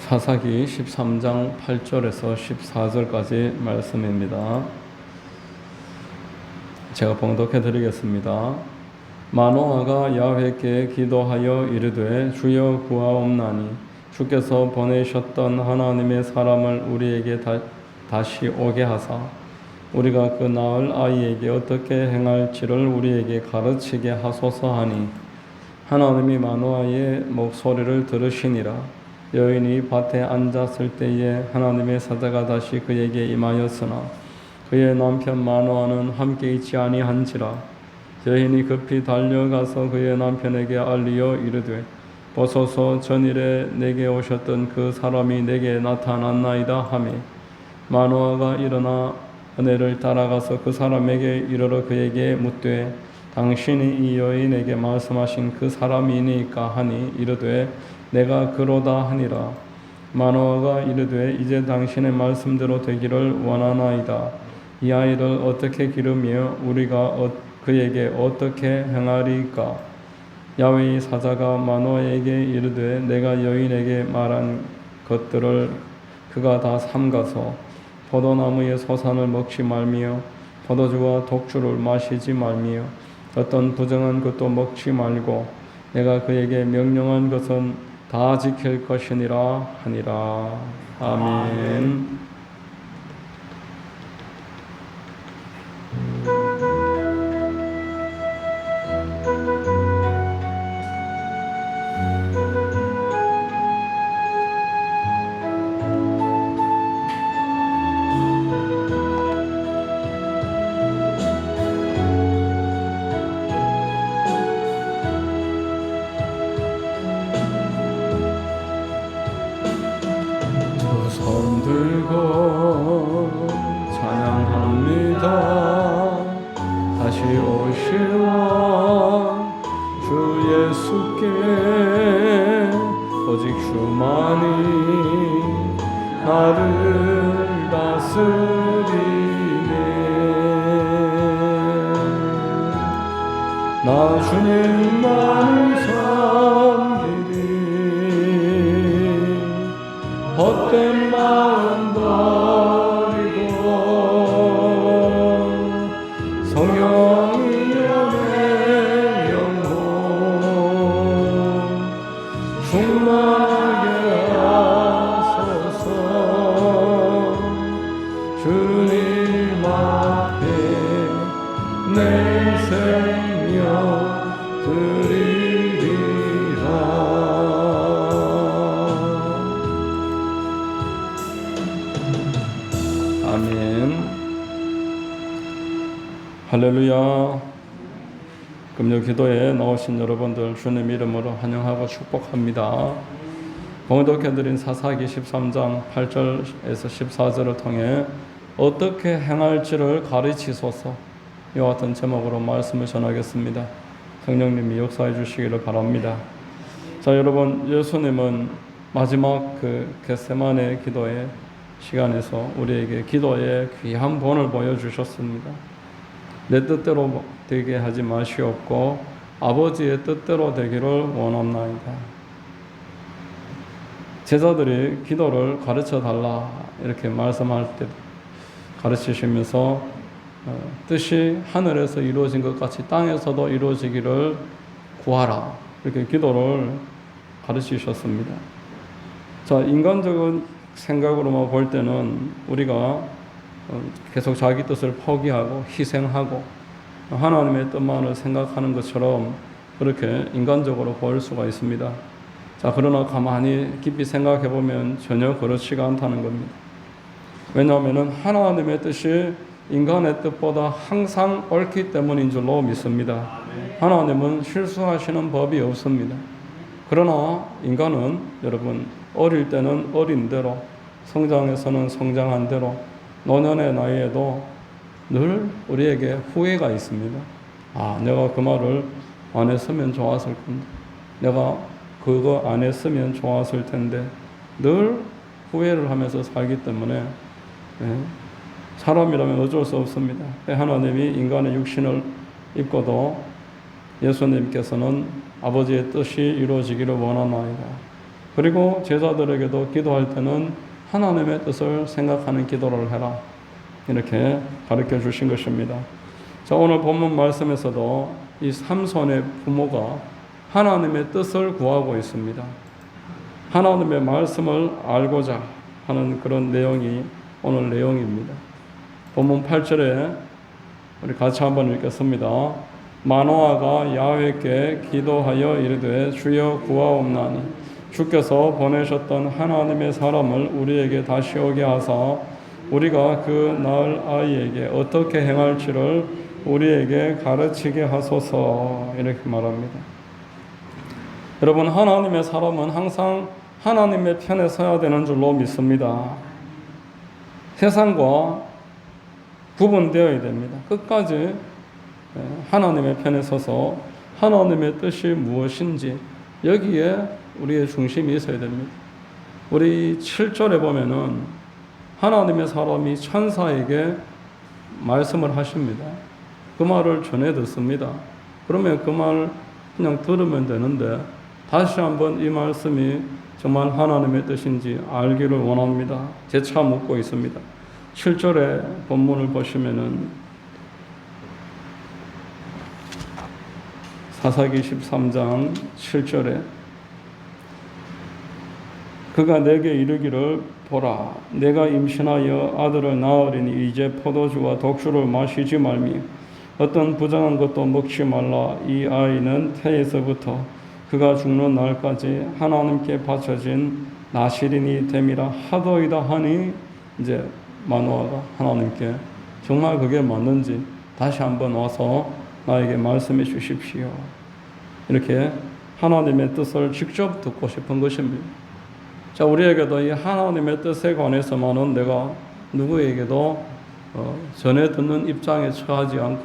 사사기 13장 8절에서 14절까지 말씀입니다. 제가 봉독해 드리겠습니다. 마노아가 야훼께 기도하여 이르되 주여 구하옵나니 주께서 보내셨던 하나님의 사람을 우리에게 다시 오게 하사 우리가 그 낳을 아이에게 어떻게 행할지를 우리에게 가르치게 하소서 하니 하나님이 마노아의 목소리를 들으시니라. 여인이 밭에 앉았을 때에 하나님의 사자가 다시 그에게 임하였으나 그의 남편 마노아는 함께 있지 아니한지라. 여인이 급히 달려가서 그의 남편에게 알리어 이르되 보소서 전일에 내게 오셨던 그 사람이 내게 나타났나이다 하매 마노아가 일어나 은혜를 따라가서 그 사람에게 이르러 그에게 묻되 당신이 이 여인에게 말씀하신 그 사람이니까 하니 이르되 내가 그로다 하니라. 마노아가 이르되 이제 당신의 말씀대로 되기를 원하나이다. 이 아이를 어떻게 기르며 우리가 그에게 어떻게 행하리까? 야훼의 사자가 마노아에게 이르되 내가 여인에게 말한 것들을 그가 다 삼가서 포도나무의 소산을 먹지 말며 포도주와 독주를 마시지 말며 어떤 부정한 것도 먹지 말고 내가 그에게 명령한 것은 다 지킬 것이니라 하니라. 아멘. 손 들고 찬양합니다. 다시 오실 왕 주 예수께 오직 주만이 나를 다스리네. 나 주님만을 섬기리. 헛된 마음 버리고 성령이 내 영혼 충만하게 하소서. 주님 앞에 내 생명 드리리라. 아멘. 할렐루야. 금요 기도에 나오신 여러분들 주님 이름으로 환영하고 축복합니다. 봉독해드린 사사기 13장 8절에서 14절을 통해 어떻게 행할지를 가르치소서 이와 같은 제목으로 말씀을 전하겠습니다. 성령님이 역사해 주시기를 바랍니다. 자, 여러분, 예수님은 마지막 그 겟세마네 기도의 시간에서 우리에게 기도의 귀한 본을 보여주셨습니다. 내 뜻대로 되게 하지 마시옵고 아버지의 뜻대로 되기를 원합나이다. 제자들이 기도를 가르쳐달라 이렇게 말씀할 때 가르치시면서 뜻이 하늘에서 이루어진 것 같이 땅에서도 이루어지기를 구하라 이렇게 기도를 가르치셨습니다. 자, 인간적인 생각으로만 볼 때는 우리가 계속 자기 뜻을 포기하고 희생하고 하나님의 뜻만을 생각하는 것처럼 그렇게 인간적으로 보일 수가 있습니다. 자, 그러나 가만히 깊이 생각해 보면 전혀 그렇지가 않다는 겁니다. 왜냐하면 하나님의 뜻이 인간의 뜻보다 항상 옳기 때문인 줄로 믿습니다. 하나님은 실수하시는 법이 없습니다. 그러나 인간은 여러분 어릴 때는 어린 대로, 성장해서는 성장한 대로, 노년의 나이에도 늘 우리에게 후회가 있습니다. 아, 내가 그 말을 안 했으면 좋았을 건데, 내가 그거 안 했으면 좋았을 텐데, 늘 후회를 하면서 살기 때문에 사람이라면 어쩔 수 없습니다. 하나님이 인간의 육신을 입고도 예수님께서는 아버지의 뜻이 이루어지기를 원하나이다. 그리고 제자들에게도 기도할 때는 하나님의 뜻을 생각하는 기도를 해라. 이렇게 가르쳐 주신 것입니다. 자, 오늘 본문 말씀에서도 이 삼손의 부모가 하나님의 뜻을 구하고 있습니다. 하나님의 말씀을 알고자 하는 그런 내용이 오늘 내용입니다. 본문 8절에 우리 같이 한번 읽겠습니다. 마노아가 야훼께 기도하여 이르되 주여 구하옵나니 주께서 보내셨던 하나님의 사람을 우리에게 다시 오게 하사 우리가 그 낳을 아이에게 어떻게 행할지를 우리에게 가르치게 하소서. 이렇게 말합니다. 여러분, 하나님의 사람은 항상 하나님의 편에 서야 되는 줄로 믿습니다. 세상과 구분되어야 됩니다. 끝까지 하나님의 편에 서서 하나님의 뜻이 무엇인지 여기에 우리의 중심이 있어야 됩니다. 우리 7절에 보면은 하나님의 사람이 천사에게 말씀을 하십니다. 그 말을 전해 듣습니다. 그러면 그 말 그냥 들으면 되는데 다시 한번 이 말씀이 정말 하나님의 뜻인지 알기를 원합니다. 재차 묻고 있습니다. 7절의 본문을 보시면은 사사기 13장 7절에 그가 내게 이르기를 보라 내가 임신하여 아들을 낳으리니 이제 포도주와 독주를 마시지 말미 어떤 부정한 것도 먹지 말라. 이 아이는 태에서부터 그가 죽는 날까지 하나님께 바쳐진 나시린이 됨이라 하더이다 하니 이제 마노아가 하나님께 정말 그게 맞는지 다시 한번 와서 나에게 말씀해 주십시오. 이렇게 하나님의 뜻을 직접 듣고 싶은 것입니다. 자, 우리에게도 이 하나님의 뜻에 관해서만은 내가 누구에게도 전해 듣는 입장에 처하지 않고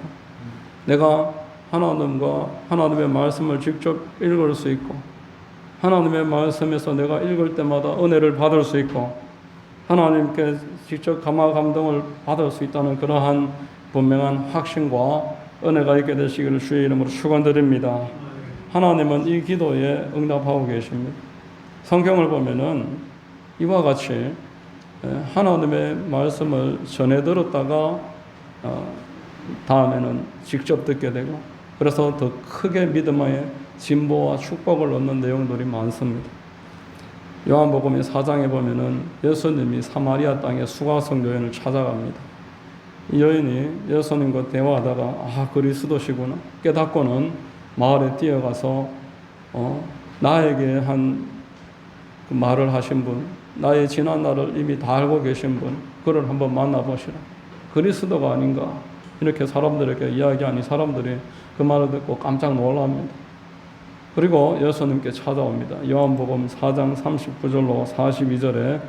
내가 하나님과 하나님의 말씀을 직접 읽을 수 있고 하나님의 말씀에서 내가 읽을 때마다 은혜를 받을 수 있고 하나님께 직접 감화 감동을 받을 수 있다는 그러한 분명한 확신과 은혜가 있게 되시기를 주의 이름으로 축원드립니다. 하나님은 이 기도에 응답하고 계십니다. 성경을 보면은 이와 같이 하나님의 말씀을 전해 들었다가 다음에는 직접 듣게 되고 그래서 더 크게 믿음의 진보와 축복을 얻는 내용들이 많습니다. 요한복음 4장에 보면은 예수님이 사마리아 땅에 수가성 여인을 찾아갑니다. 이 여인이 예수님과 대화하다가 그리스도시구나 깨닫고는 마을에 뛰어가서 나에게 한 그 말을 하신 분, 나의 지난 날을 이미 다 알고 계신 분, 그를 한번 만나보시라. 그리스도가 아닌가 이렇게 사람들에게 이야기하니 사람들이 그 말을 듣고 깜짝 놀랍니다. 그리고 예수님께 찾아옵니다. 요한복음 4장 39절로 42절에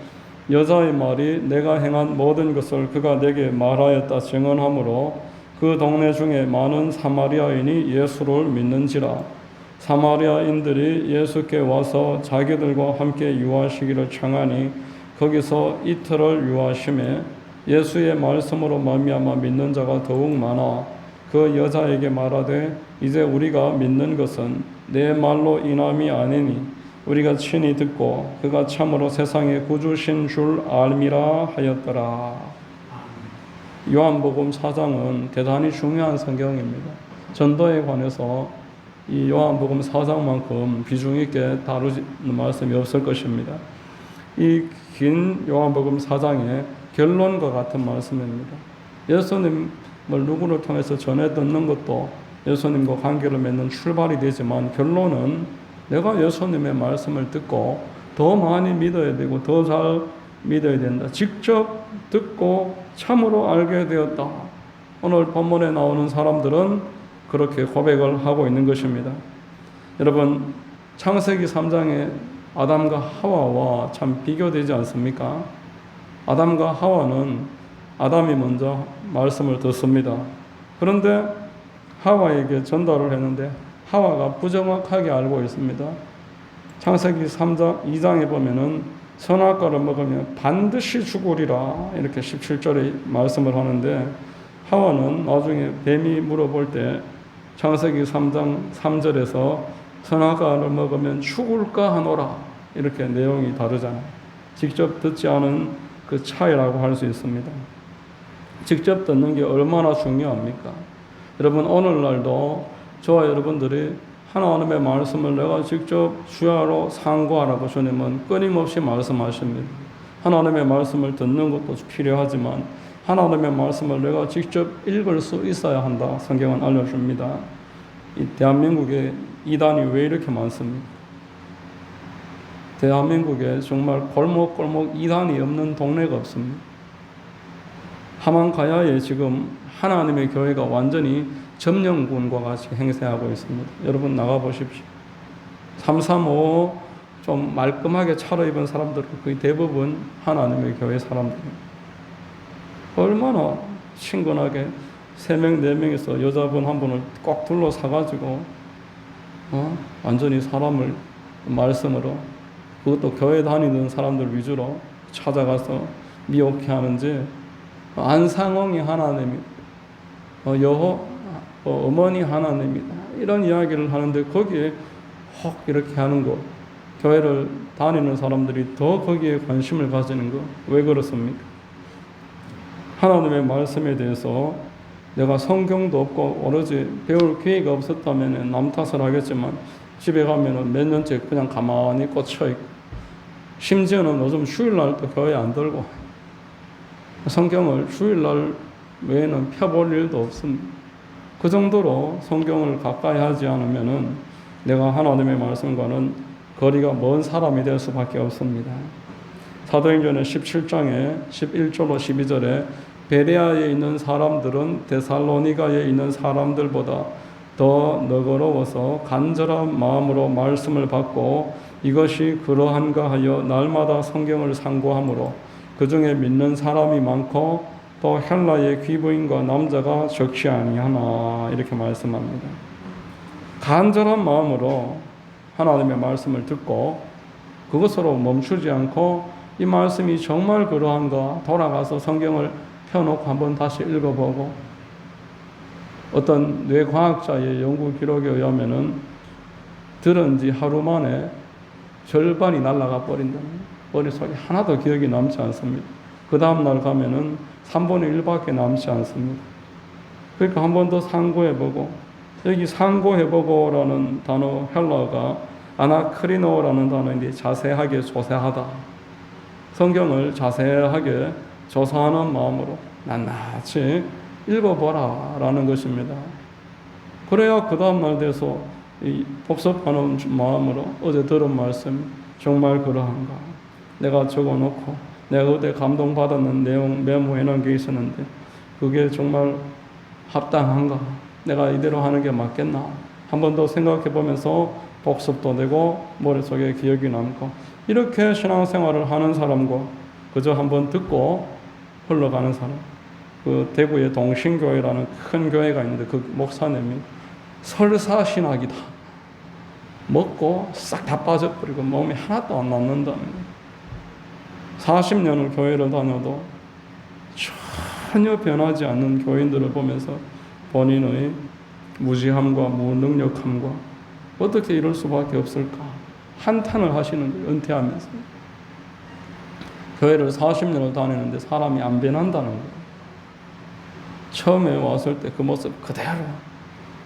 여자의 말이 내가 행한 모든 것을 그가 내게 말하였다 증언하므로 그 동네 중에 많은 사마리아인이 예수를 믿는지라. 사마리아인들이 예수께 와서 자기들과 함께 유하시기를 청하니 거기서 이틀을 유하심에 예수의 말씀으로 말미암아 믿는 자가 더욱 많아 그 여자에게 말하되 이제 우리가 믿는 것은 내 말로 인함이 아니니 우리가 친히 듣고 그가 참으로 세상의 구주신 줄 알미라 하였더라. 요한복음 4장은 대단히 중요한 성경입니다. 전도에 관해서 이 요한복음 4장만큼 비중 있게 다루는 말씀이 없을 것입니다. 이 긴 요한복음 4장의 결론과 같은 말씀입니다. 예수님을 누구를 통해서 전해 듣는 것도 예수님과 관계를 맺는 출발이 되지만 결론은 내가 예수님의 말씀을 듣고 더 많이 믿어야 되고 더 잘 믿어야 된다. 직접 듣고 참으로 알게 되었다. 오늘 본문에 나오는 사람들은 그렇게 고백을 하고 있는 것입니다. 여러분, 창세기 3장에 아담과 하와와 참 비교되지 않습니까? 아담과 하와는 아담이 먼저 말씀을 듣습니다. 그런데 하와에게 전달을 했는데 하와가 부정확하게 알고 있습니다. 창세기 3장 2장에 보면은 선악과를 먹으면 반드시 죽으리라 이렇게 17절에 말씀을 하는데 하와는 나중에 뱀이 물어볼 때 창세기 3장 3절에서 선악과를 먹으면 죽을까 하노라 이렇게 내용이 다르잖아요. 직접 듣지 않은 그 차이라고 할 수 있습니다. 직접 듣는 게 얼마나 중요합니까? 여러분, 오늘날도 저와 여러분들이 하나님의 말씀을 내가 직접 주야로 상고하라고 주님은 끊임없이 말씀하십니다. 하나님의 말씀을 듣는 것도 필요하지만 하나님의 말씀을 내가 직접 읽을 수 있어야 한다. 성경은 알려줍니다. 이 대한민국에 이단이 왜 이렇게 많습니까? 대한민국에 정말 골목골목 이단이 없는 동네가 없습니다. 하만가야에 지금 하나님의 교회가 완전히 점령군과 같이 행세하고 있습니다. 여러분 나가보십시오. 335 좀 말끔하게 차려입은 사람들은 거의 대부분 하나님의 교회 사람들입니다. 얼마나 친근하게 3명, 4명에서 여자분 한 분을 꼭 둘러싸가지고 완전히 사람을 말씀으로, 그것도 교회 다니는 사람들 위주로 찾아가서 미혹해 하는지, 안상홍이 하나님이다, 어머니 하나님이다, 이런 이야기를 하는데 거기에 혹 이렇게 하는 거, 교회를 다니는 사람들이 더 거기에 관심을 가지는 거, 왜 그렇습니까? 하나님의 말씀에 대해서 내가 성경도 없고 오로지 배울 기회가 없었다면 남 탓을 하겠지만 집에 가면은 몇 년째 그냥 가만히 꽂혀있고, 심지어는 요즘 주일날도 교회 안 들고 성경을 주일날 외에는 펴볼 일도 없습니다. 그 정도로 성경을 가까이 하지 않으면은 내가 하나님의 말씀과는 거리가 먼 사람이 될 수밖에 없습니다. 사도행전의 17장에 11절로 12절에 베레아에 있는 사람들은 데살로니가에 있는 사람들보다 더 너그러워서 간절한 마음으로 말씀을 받고 이것이 그러한가 하여 날마다 성경을 상고하므로 그 중에 믿는 사람이 많고 또 헬라의 귀부인과 남자가 적지 아니하나, 이렇게 말씀합니다. 간절한 마음으로 하나님의 말씀을 듣고 그것으로 멈추지 않고 이 말씀이 정말 그러한가 돌아가서 성경을 펴놓고 한번 다시 읽어보고, 어떤 뇌과학자의 연구 기록에 의하면은 들은 지 하루 만에 절반이 날아가 버린다는, 머릿속에 하나도 기억이 남지 않습니다. 그 다음날 가면은 3분의 1밖에 남지 않습니다. 그러니까 한 번 더 상고해보고, 여기 상고해보고라는 단어 헬라어가 아나크리노라는 단어인데 자세하게 조사하다, 성경을 자세하게 조사하는 마음으로 낱낱이 읽어보라 라는 것입니다. 그래야 그 다음날 돼서 이 복습하는 마음으로 어제 들은 말씀 정말 그러한가, 내가 적어놓고 내가 그때 감동받았는 내용 메모해 놓은 게 있었는데 그게 정말 합당한가, 내가 이대로 하는 게 맞겠나, 한 번 더 생각해 보면서 복습도 되고 머릿속에 기억이 남고, 이렇게 신앙생활을 하는 사람과 그저 한번 듣고 흘러가는 사람, 그 대구에 동신교회라는 큰 교회가 있는데 그 목사님이 설사신학이다, 먹고 싹 다 빠져버리고 몸이 하나도 안 낫는다는, 40년을 교회를 다녀도 전혀 변하지 않는 교인들을 보면서 본인의 무지함과 무능력함과 어떻게 이럴 수밖에 없을까 한탄을 하시는 거예요. 은퇴하면서 교회를 40년을 다니는데 사람이 안 변한다는 거예요. 처음에 왔을 때 그 모습 그대로,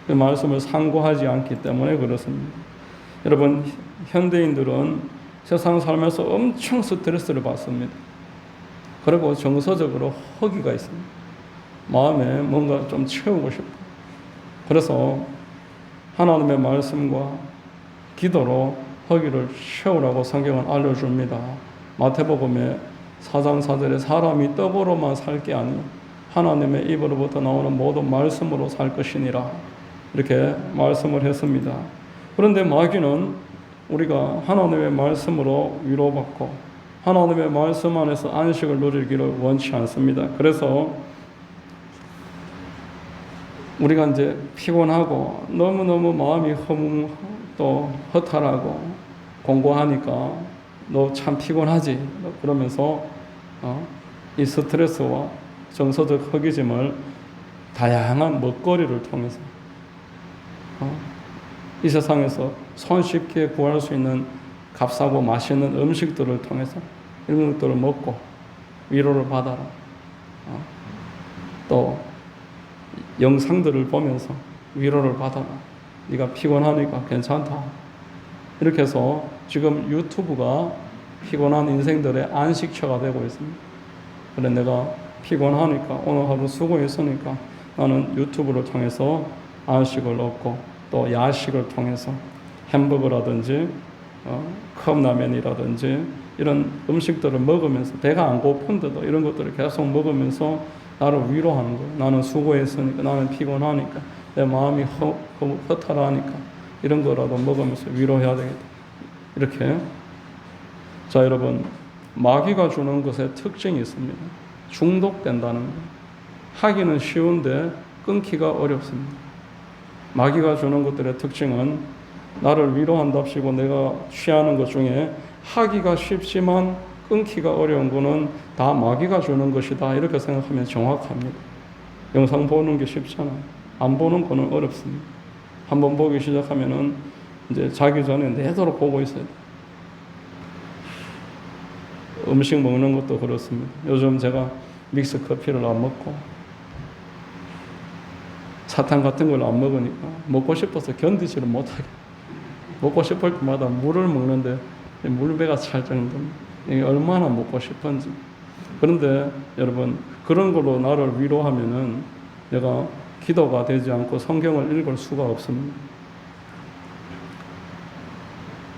그 말씀을 상고하지 않기 때문에 그렇습니다. 여러분, 현대인들은 세상 살면서 엄청 스트레스를 받습니다. 그리고 정서적으로 허기가 있습니다. 마음에 뭔가 좀 채우고 싶고, 그래서 하나님의 말씀과 기도로 허기를 채우라고 성경은 알려줍니다. 마태복음에 4장 4절에 사람이 떡으로만 살 게 아니요 하나님의 입으로부터 나오는 모든 말씀으로 살 것이니라, 이렇게 말씀을 했습니다. 그런데 마귀는 우리가 하나님의 말씀으로 위로받고 하나님의 말씀 안에서 안식을 누리기를 원치 않습니다. 그래서 우리가 이제 피곤하고 너무너무 마음이 또 허탈하고 공부하니까 너 참 피곤하지, 그러면서 이 스트레스와 정서적 허기짐을 다양한 먹거리를 통해서 이 세상에서 손쉽게 구할 수 있는 값싸고 맛있는 음식들을 통해서 이런 것들을 먹고 위로를 받아라. 또 영상들을 보면서 위로를 받아라. 네가 피곤하니까 괜찮다. 이렇게 해서 지금 유튜브가 피곤한 인생들의 안식처가 되고 있습니다. 그래 내가 피곤하니까 오늘 하루 수고했으니까 나는 유튜브를 통해서 안식을 얻고 또 야식을 통해서 햄버거라든지 컵라면이라든지 이런 음식들을 먹으면서 배가 안 고픈데도 이런 것들을 계속 먹으면서 나를 위로하는 거예요. 나는 수고했으니까, 나는 피곤하니까, 내 마음이 허탈하니까 이런 거라도 먹으면서 위로해야 되겠다. 이렇게. 자, 여러분, 마귀가 주는 것에 특징이 있습니다. 중독된다는 거. 하기는 쉬운데 끊기가 어렵습니다. 마귀가 주는 것들의 특징은 나를 위로한답시고 내가 취하는 것 중에 하기가 쉽지만 끊기가 어려운 거는 다 마귀가 주는 것이다. 이렇게 생각하면 정확합니다. 영상 보는 게 쉽잖아요. 안 보는 거는 어렵습니다. 한번 보기 시작하면은 이제 자기 전에 내도록 보고 있어야 돼요. 음식 먹는 것도 그렇습니다. 요즘 제가 믹스 커피를 안 먹고 사탕 같은 걸 안 먹으니까 먹고 싶어서 견디지를 못하게 먹고 싶을 때마다 물을 먹는데 물배가 찰 정도입니다. 이게 얼마나 먹고 싶은지. 그런데 여러분 그런 걸로 나를 위로하면은 내가 기도가 되지 않고 성경을 읽을 수가 없습니다.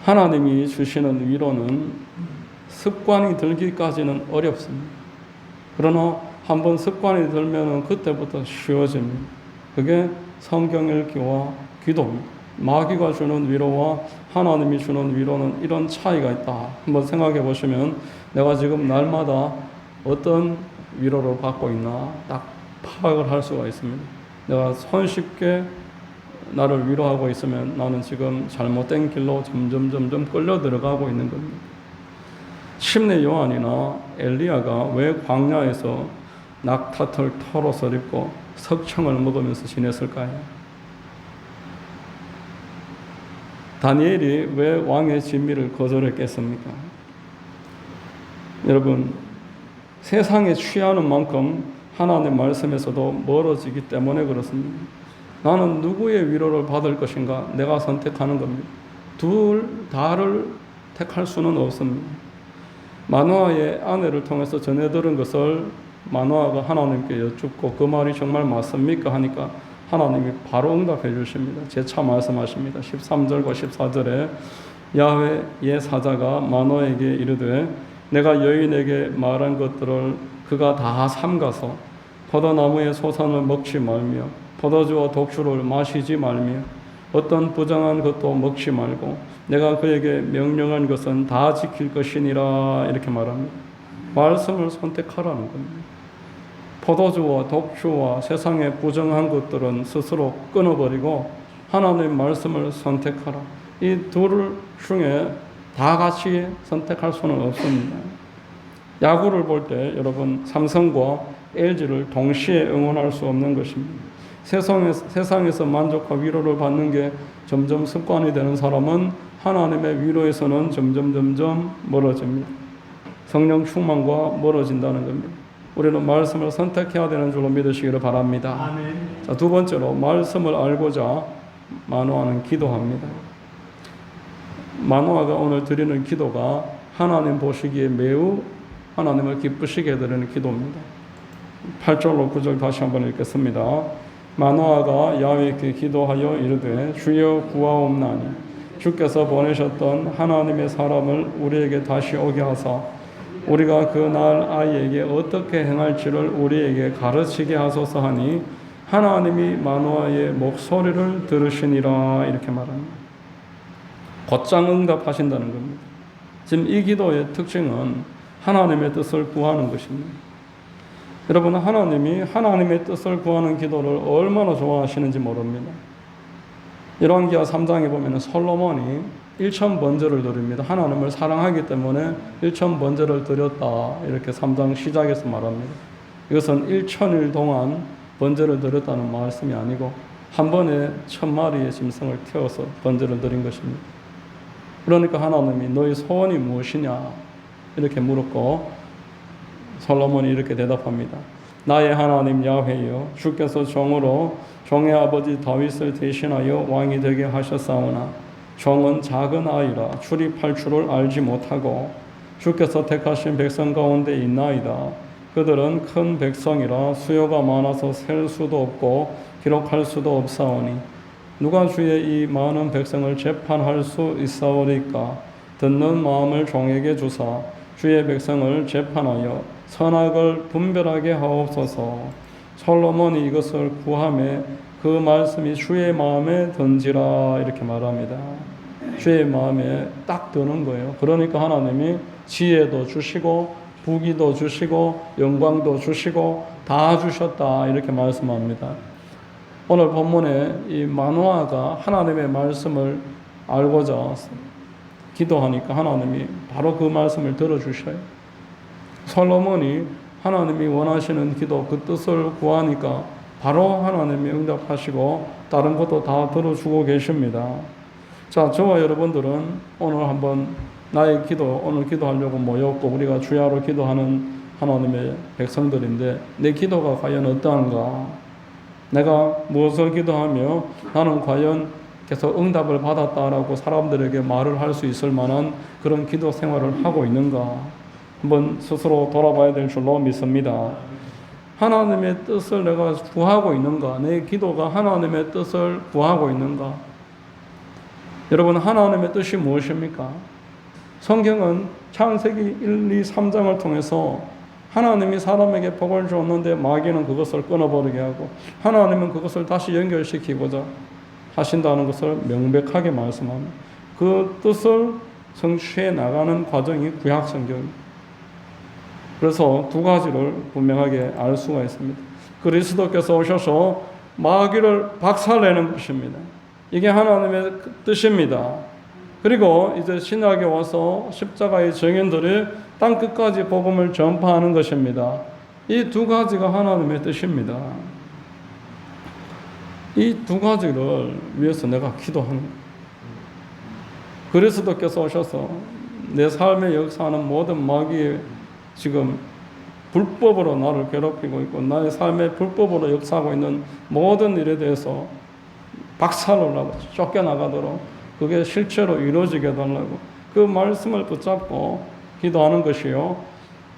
하나님이 주시는 위로는 습관이 들기까지는 어렵습니다. 그러나 한번 습관이 들면은 그때부터 쉬워집니다. 그게 성경 읽기와 기도입니다. 마귀가 주는 위로와 하나님이 주는 위로는 이런 차이가 있다. 한번 생각해 보시면 내가 지금 날마다 어떤 위로를 받고 있나 딱 파악을 할 수가 있습니다. 내가 손쉽게 나를 위로하고 있으면 나는 지금 잘못된 길로 점점 끌려 들어가고 있는 겁니다. 침례 요한이나 엘리야가 왜 광야에서 낙타털 털옷을 입고 석청을 먹으면서 지냈을까요? 다니엘이 왜 왕의 진미를 거절했겠습니까? 여러분, 세상에 취하는 만큼 하나님의 말씀에서도 멀어지기 때문에 그렇습니다. 나는 누구의 위로를 받을 것인가? 내가 선택하는 겁니다. 다를 택할 수는 없습니다. 마노아의 아내를 통해서 전해 들은 것을 마노아가 하나님께 여쭙고 그 말이 정말 맞습니까? 하니까 하나님이 바로 응답해 주십니다. 재차 말씀하십니다. 13절과 14절에 야훼의 사자가 마노아에게 이르되 내가 여인에게 말한 것들을 그가 다 삼가서 포도나무의 소산을 먹지 말며 포도주와 독주를 마시지 말며 어떤 부정한 것도 먹지 말고 내가 그에게 명령한 것은 다 지킬 것이니라 이렇게 말합니다. 말씀을 선택하라는 겁니다. 포도주와 독주와 세상의 부정한 것들은 스스로 끊어버리고 하나님의 말씀을 선택하라. 이 둘 중에 다 같이 선택할 수는 없습니다. 야구를 볼 때 여러분 삼성과 LG를 동시에 응원할 수 없는 것입니다. 세상에서 만족과 위로를 받는 게 점점 습관이 되는 사람은 하나님의 위로에서는 점점 멀어집니다. 성령 충만과 멀어진다는 겁니다. 우리는 말씀을 선택해야 되는 줄로 믿으시기를 바랍니다. 아멘. 자, 두 번째로 말씀을 알고자 마노아는 기도합니다. 마노아가 오늘 드리는 기도가 하나님 보시기에 매우 하나님을 기쁘시게 드리는 기도입니다. 8절로 9절 다시 한번 읽겠습니다. 마노아가 야훼께 기도하여 이르되 주여 구하옵나니 주께서 보내셨던 하나님의 사람을 우리에게 다시 오게 하사 우리가 그 날 아이에게 어떻게 행할지를 우리에게 가르치게 하소서 하니 하나님이 마노아의 목소리를 들으시니라 이렇게 말합니다. 곧장 응답하신다는 겁니다. 지금 이 기도의 특징은 하나님의 뜻을 구하는 것입니다. 여러분 하나님이 하나님의 뜻을 구하는 기도를 얼마나 좋아하시는지 모릅니다. 열왕기하 3장에 보면 솔로몬이 1000번제를 드립니다. 하나님을 사랑하기 때문에 1000번제를 드렸다. 이렇게 3장 시작에서 말합니다. 이것은 1000일 동안 번제를 드렸다는 말씀이 아니고 한 번에 1000마리의 짐승을 태워서 번제를 드린 것입니다. 그러니까 하나님이 너희 소원이 무엇이냐 이렇게 물었고 솔로몬이 이렇게 대답합니다. 나의 하나님 야훼여 주께서 종으로 종의 아버지 다윗을 대신하여 왕이 되게 하셨사오나 종은 작은 아이라 출입할 줄을 알지 못하고 주께서 택하신 백성 가운데 있나이다. 그들은 큰 백성이라 수요가 많아서 셀 수도 없고 기록할 수도 없사오니 누가 주의 이 많은 백성을 재판할 수 있사오리까. 듣는 마음을 종에게 주사 주의 백성을 재판하여 선악을 분별하게 하옵소서. 솔로몬이 이것을 구하매 그 말씀이 주의 마음에 든지라 이렇게 말합니다. 주의 마음에 딱 드는 거예요. 그러니까 하나님이 지혜도 주시고 부귀도 주시고 영광도 주시고 다 주셨다 이렇게 말씀합니다. 오늘 본문에 이 마노아가 하나님의 말씀을 알고자 기도하니까 하나님이 바로 그 말씀을 들어주셔요. 솔로몬이 하나님이 원하시는 기도 그 뜻을 구하니까 바로 하나님이 응답하시고 다른 것도 다 들어주고 계십니다. 자, 저와 여러분들은 오늘 한번 나의 기도, 오늘 기도하려고 모였고 우리가 주야로 기도하는 하나님의 백성들인데 내 기도가 과연 어떠한가? 내가 무엇을 기도하며 나는 과연 계속 응답을 받았다라고 사람들에게 말을 할 수 있을 만한 그런 기도 생활을 하고 있는가? 한번 스스로 돌아봐야 될 줄로 믿습니다. 하나님의 뜻을 내가 구하고 있는가? 내 기도가 하나님의 뜻을 구하고 있는가? 여러분, 하나님의 뜻이 무엇입니까? 성경은 창세기 1, 2, 3장을 통해서 하나님이 사람에게 복을 줬는데 마귀는 그것을 끊어버리게 하고 하나님은 그것을 다시 연결시키고자 하신다는 것을 명백하게 말씀합니다. 그 뜻을 성취해 나가는 과정이 구약성경입니다. 그래서 두 가지를 분명하게 알 수가 있습니다. 그리스도께서 오셔서 마귀를 박살내는 것입니다. 이게 하나님의 뜻입니다. 그리고 이제 신약에 와서 십자가의 증인들이 땅 끝까지 복음을 전파하는 것입니다. 이 두 가지가 하나님의 뜻입니다. 이 두 가지를 위해서 내가 기도하는 거예요. 그리스도께서 오셔서 내 삶의 역사하는 모든 마귀의 지금 불법으로 나를 괴롭히고 있고 나의 삶에 불법으로 역사하고 있는 모든 일에 대해서 박살을 나고 쫓겨나가도록 그게 실제로 이루어지게 해달라고 그 말씀을 붙잡고 기도하는 것이요.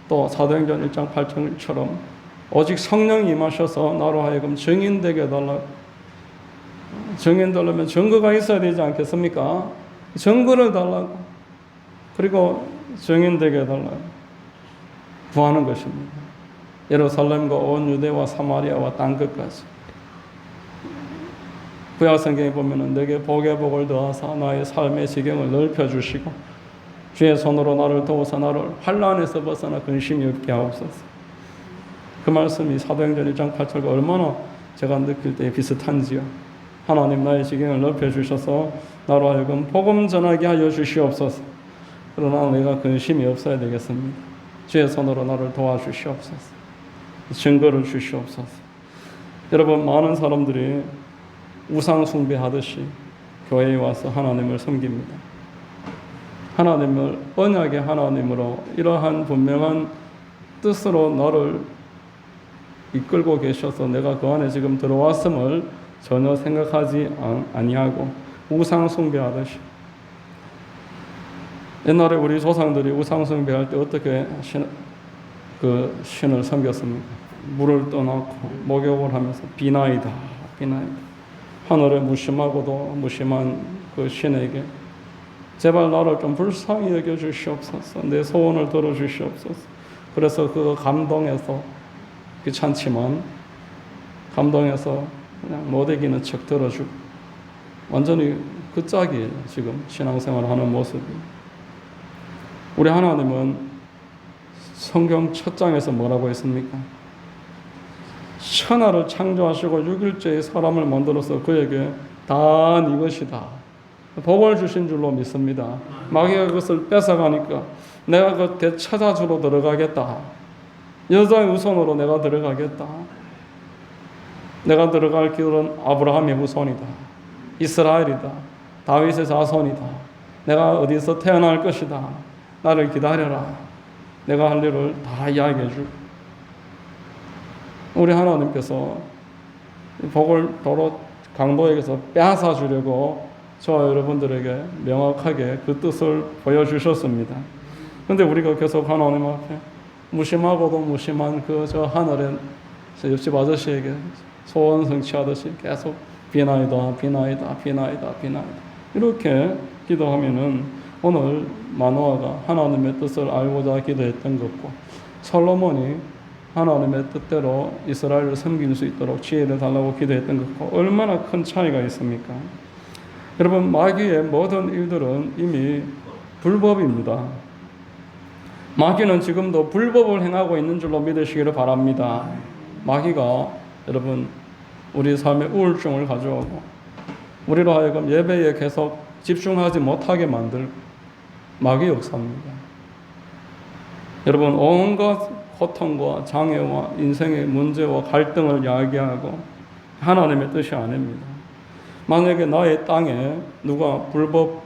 또 사도행전 1장 8절처럼 오직 성령이 임하셔서 나로 하여금 증인되게 해달라고. 증인 되려면 증거가 있어야 되지 않겠습니까? 증거를 달라고. 그리고 증인되게 해달라고 구하는 것입니다. 예루살렘과 온 유대와 사마리아와 땅끝까지. 구약성경에 보면은 내게 복의 복을 더하사 나의 삶의 지경을 넓혀주시고 주의 손으로 나를 도우사 나를 환난에서 벗어나 근심이 없게 하옵소서. 그 말씀이 사도행전 1장 8절과 얼마나 제가 느낄 때 비슷한지요. 하나님 나의 지경을 넓혀주셔서 나로 하여금 복음 전하게 하여 주시옵소서. 그러나 내가 근심이 없어야 되겠습니다. 주의 손으로 나를 도와주시옵소서. 증거를 주시옵소서. 여러분, 많은 사람들이 우상 숭배하듯이 교회에 와서 하나님을 섬깁니다. 하나님을 언약의 하나님으로 이러한 분명한 뜻으로 나를 이끌고 계셔서 내가 그 안에 지금 들어왔음을 전혀 생각하지 아니하고 우상 숭배하듯이. 옛날에 우리 조상들이 우상 숭배할 때 어떻게 신을 섬겼습니까? 물을 떠놓고 목욕을 하면서 비나이다. 하늘에 무심하고도 무심한 그 신에게 제발 나를 좀 불쌍히 여겨주시옵소서. 내 소원을 들어주시옵소서. 그래서 그거 감동해서 귀찮지만 감동해서 그냥 못 이기는 척 들어주고 완전히 그 짝이에요. 지금 신앙생활 하는 모습이. 우리 하나님은 성경 첫 장에서 뭐라고 했습니까? 천하를 창조하시고 6일째에 사람을 만들어서 그에게 다 네 것이다. 복을 주신 줄로 믿습니다. 마귀가 그것을 뺏어가니까 내가 그 되찾아주러 들어가겠다. 여자의 후손으로 내가 들어가겠다. 내가 들어갈 길은 아브라함의 후손이다. 이스라엘이다. 다윗의 자손이다. 내가 어디서 태어날 것이다. 나를 기다려라. 내가 할 일을 다 이야기해 줄. 우리 하나님께서 복을 도로 강도에게서 빼앗아 주려고 저와 여러분들에게 명확하게 그 뜻을 보여주셨습니다. 그런데 우리가 계속 하나님 앞에 무심하고도 무심한 그 저 하늘의 저 옆집 아저씨에게 소원 성취하듯이 계속 비나이다 비나이다 비나이다 비나이다 이렇게 기도하면은 오늘 마노아가 하나님의 뜻을 알고자 기도했던 것과 솔로몬이 하나님의 뜻대로 이스라엘을 섬길 수 있도록 지혜를 달라고 기도했던 것과 얼마나 큰 차이가 있습니까? 여러분, 마귀의 모든 일들은 이미 불법입니다. 마귀는 지금도 불법을 행하고 있는 줄로 믿으시기를 바랍니다. 마귀가 여러분 우리 삶에 우울증을 가져오고 우리로 하여금 예배에 계속 집중하지 못하게 만들 마귀 역사입니다. 여러분, 온갖 고통과 장애와 인생의 문제와 갈등을 야기하고 하나님의 뜻이 아닙니다. 만약에 나의 땅에 누가 불법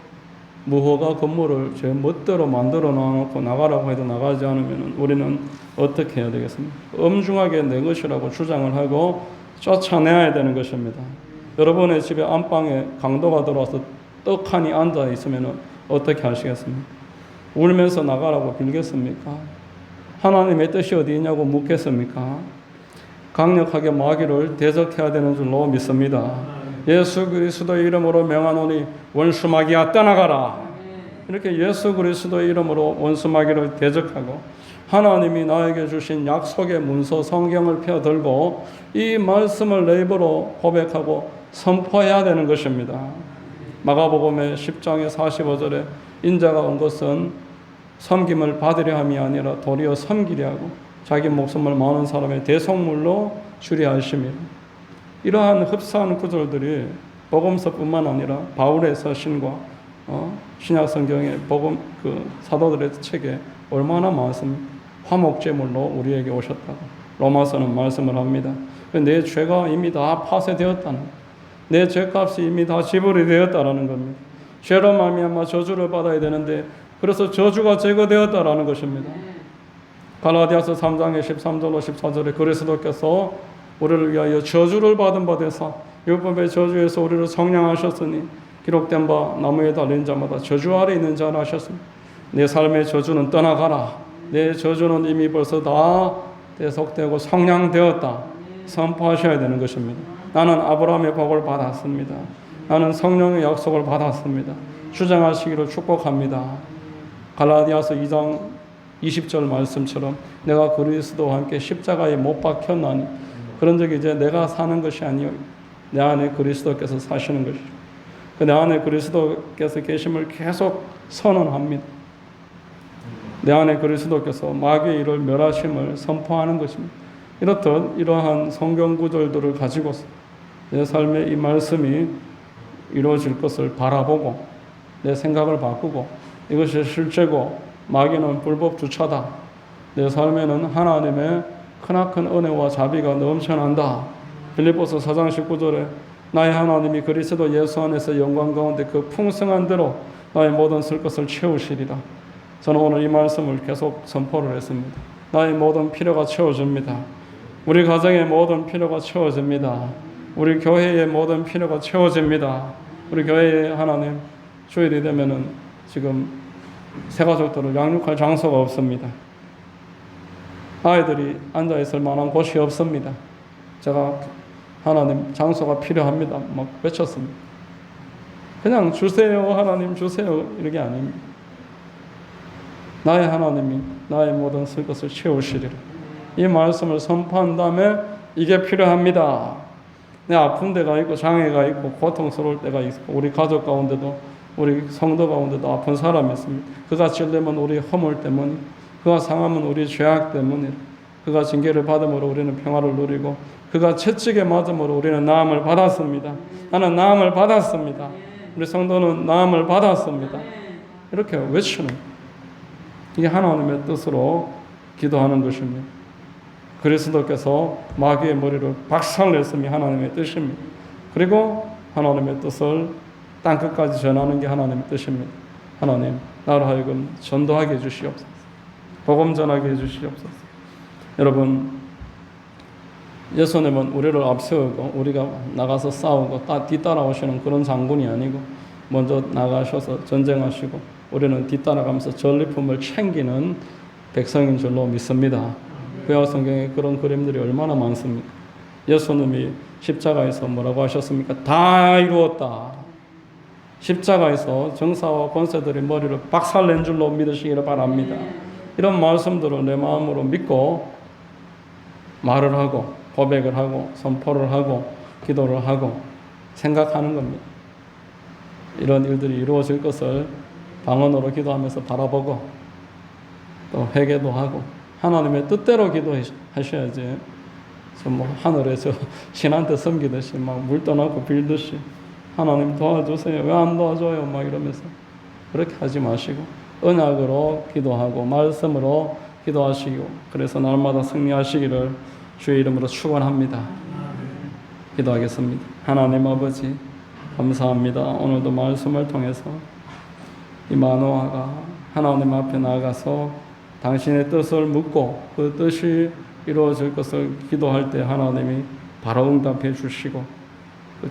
무허가 건물을 제 멋대로 만들어 놔놓고 나가라고 해도 나가지 않으면 우리는 어떻게 해야 되겠습니까? 엄중하게 내 것이라고 주장을 하고 쫓아내야 되는 것입니다. 여러분의 집에 안방에 강도가 들어와서 떡하니 앉아 있으면 어떻게 하시겠습니까? 울면서 나가라고 빌겠습니까? 하나님의 뜻이 어디 있냐고 묻겠습니까? 강력하게 마귀를 대적해야 되는 줄로 믿습니다. 예수 그리스도의 이름으로 명하노니 원수 마귀야 떠나가라. 이렇게 예수 그리스도의 이름으로 원수 마귀를 대적하고 하나님이 나에게 주신 약속의 문서 성경을 펴들고 이 말씀을 내 입으로 고백하고 선포해야 되는 것입니다. 마가복음의 10장의 45절에 인자가 온 것은 섬김을 받으려 함이 아니라 도리어 섬기려 하고 자기 목숨을 많은 사람의 대속물로 주려 하심이라. 이러한 흡사한 구절들이 복음서뿐만 아니라 바울의 서신과 신약 성경의 복음 그 사도들의 책에 얼마나 많습니까? 화목제물로 우리에게 오셨다고 로마서는 말씀을 합니다. 내 죄가 이미 다 파쇄되었다는, 내 죄값이 이미 다 지불이 되었다라는 겁니다. 죄로 말미암아 저주를 받아야 되는데 그래서 저주가 제거되었다라는 것입니다. 갈라디아서 3장의 13절로 14절에 그리스도께서 우리를 위하여 저주를 받은 바 되사 율법의 저주에서 우리를 성량하셨으니 기록된 바 나무에 달린 자마다 저주 아래 있는 자라 하셨습니다. 내 삶의 저주는 떠나가라. 내 저주는 이미 벌써 다 대속되고 성량되었다. 선포하셔야 되는 것입니다. 나는 아브라함의 복을 받았습니다. 나는 성령의 약속을 받았습니다. 주장하시기를 축복합니다. 갈라디아서 2장 20절 말씀처럼 내가 그리스도와 함께 십자가에 못 박혔나니 그런 적이 이제 내가 사는 것이 아니요 내 안에 그리스도께서 사시는 것이죠. 내 안에 그리스도께서 계심을 계속 선언합니다. 내 안에 그리스도께서 마귀의 일을 멸하심을 선포하는 것입니다. 이렇듯 이러한 성경 구절들을 가지고서 내 삶의 이 말씀이 이루어질 것을 바라보고 내 생각을 바꾸고 이것이 실제고 마귀는 불법 주차다. 내 삶에는 하나님의 크나큰 은혜와 자비가 넘쳐난다. 빌립보서 4장 19절에 나의 하나님이 그리스도 예수 안에서 영광 가운데 그 풍성한 대로 나의 모든 쓸 것을 채우시리라. 저는 오늘 이 말씀을 계속 선포를 했습니다. 나의 모든 필요가 채워집니다. 우리 가정의 모든 필요가 채워집니다. 우리 교회의 모든 필요가 채워집니다. 우리 교회에 하나님 주일이 되면은 지금 새가족들을 양육할 장소가 없습니다. 아이들이 앉아있을 만한 곳이 없습니다. 제가 하나님 장소가 필요합니다. 막 외쳤습니다. 그냥 주세요 하나님 주세요 이렇게 아닙니다. 나의 하나님이 나의 모든 쓸 것을 채우시리라. 이 말씀을 선포한 다음에 이게 필요합니다. 내 아픈 데가 있고 장애가 있고 고통스러울 때가 있고 우리 가족 가운데도 우리 성도 가운데도 아픈 사람이 있습니다. 그가 찔리면 우리 허물 때문에, 그가 상하면 우리 죄악 때문에, 그가 징계를 받음으로 우리는 평화를 누리고 그가 채찍에 맞음으로 우리는 나음을 받았습니다. 나는 나음을 받았습니다. 우리 성도는 나음을 받았습니다. 이렇게 외치는 이게 하나님의 뜻으로 기도하는 것입니다. 그리스도께서 마귀의 머리를 박살냈음이 하나님의 뜻입니다. 그리고 하나님의 뜻을 땅끝까지 전하는 게 하나님의 뜻입니다. 하나님 나로 하여금 전도하게 해주시옵소서. 복음 전하게 해주시옵소서. 여러분, 예수님은 우리를 앞세우고 우리가 나가서 싸우고 뒤따라오시는 그런 장군이 아니고 먼저 나가셔서 전쟁하시고 우리는 뒤따라가면서 전리품을 챙기는 백성인 줄로 믿습니다. 구약 성경에 그런 그림들이 얼마나 많습니까? 예수님이 십자가에서 뭐라고 하셨습니까? 다 이루었다. 십자가에서 정사와 권세들의 머리를 박살낸 줄로 믿으시기를 바랍니다. 이런 말씀들을 내 마음으로 믿고 말을 하고 고백을 하고 선포를 하고 기도를 하고 생각하는 겁니다. 이런 일들이 이루어질 것을 방언으로 기도하면서 바라보고 또 회개도 하고 하나님의 뜻대로 기도하셔야지. 뭐 하늘에 신한테 섬기듯이 막 물 떠나고 빌듯이 하나님 도와주세요. 왜 안 도와줘요? 막 이러면서 그렇게 하지 마시고 언약으로 기도하고 말씀으로 기도하시고 그래서 날마다 승리하시기를 주의 이름으로 축원합니다. 기도하겠습니다. 하나님 아버지 감사합니다. 오늘도 말씀을 통해서 이 마노아가 하나님 앞에 나가서 당신의 뜻을 묻고 그 뜻이 이루어질 것을 기도할 때 하나님이 바로 응답해 주시고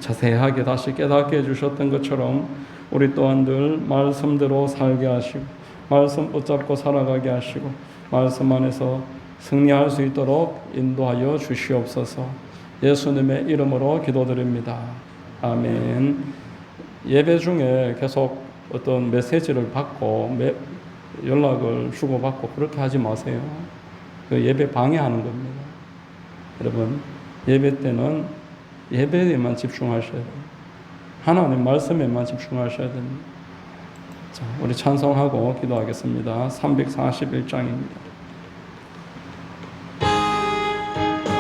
자세하게 다시 깨닫게 해주셨던 것처럼 우리 또한 늘 말씀대로 살게 하시고 말씀 붙잡고 살아가게 하시고 말씀 안에서 승리할 수 있도록 인도하여 주시옵소서. 예수님의 이름으로 기도드립니다. 아멘. 예배 중에 계속 어떤 메시지를 받고 연락을 주고받고 그렇게 하지 마세요. 그 예배 방해하는 겁니다. 여러분, 예배 때는 예배에만 집중하셔야 돼요. 하나님 말씀에만 집중하셔야 됩니다. 자, 우리 찬송하고 기도하겠습니다. 341장입니다.